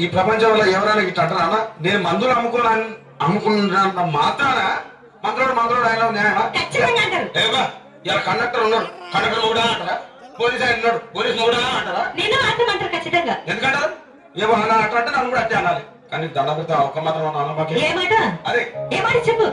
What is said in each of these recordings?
ఈ ప్రపంచంలో ఎవరైనా ఇట్లా అంటారా? నేను మందులు అమ్ముకున్నంత మాత్రాన మందులోడు ఆయన న్యాయమా? ఇలా కండక్టర్ ఉన్నాడు, కండక్టర్ మొగుడా అంటారా? పోలీస్ ఆయన ఉన్నాడు, పోలీస్ మొగుడా అంటారా? ఎందుకంటారు? ఏమో అలా అట్లా అంటే నన్ను కూడా అట్టే అనాలి. కానీ దండ ఒక మాత్రం అదే చెప్పు.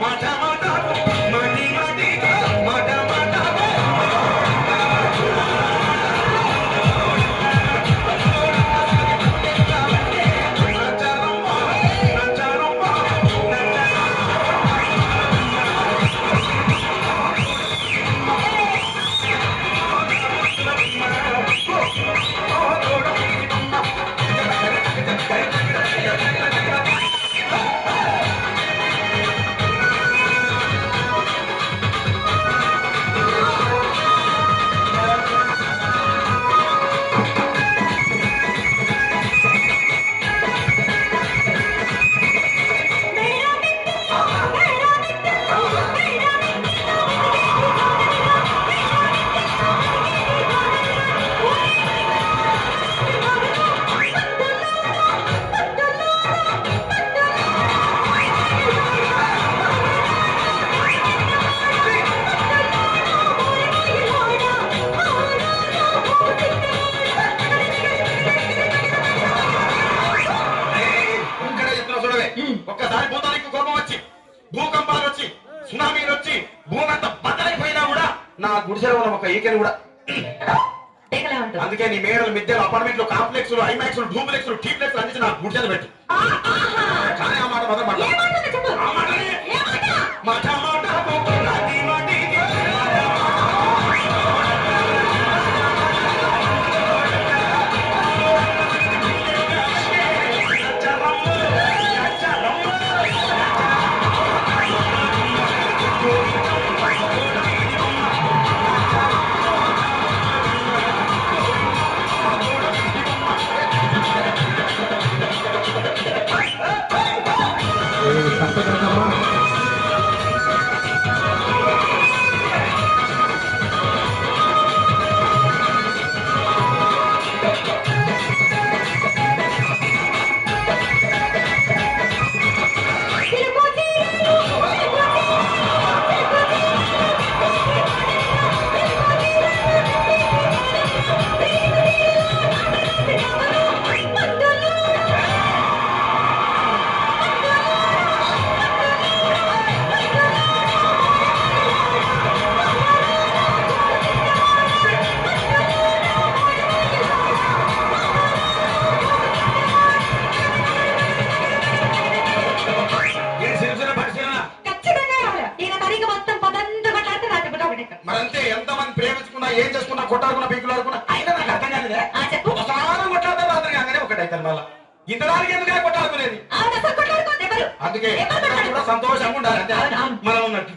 ఒక్కసారి భూతానికి కోపం వచ్చి, భూకంపాలు వచ్చి, సునామీలు వచ్చి, భూమి అంతా బద్దలైపోయినా కూడా నా గుడిసెలో ఉన్న ఒక ఈకెన్ కూడా. అందుకే నీ మేడలు, మిద్దెలు, అపార్ట్మెంట్లు, కాంప్లెక్స్, ఐమాక్స్, డూప్లెక్స్, టీప్లెక్స్ అందించి నా గుడిసెలు పెట్టి. కానీ ఆ మాట మాత్రం మరంతే. ఎంతమంది ప్రేమించుకున్నా, ఏం చేసుకున్నా, కొట్టాడుకున్నా, పీకులు ఆడుకున్నా అయినా నాకు అర్థం కాలేదే. ఒకసారి కొట్లాడతారు, రాత్రి కాగానే ఒకటైతారు. మళ్ళా ఇంతదానికి ఎందుకంటే కొట్టాడుకునేది. అందుకే కూడా సంతోషంగా ఉండాలి, అంతే మనం ఉన్నట్టు.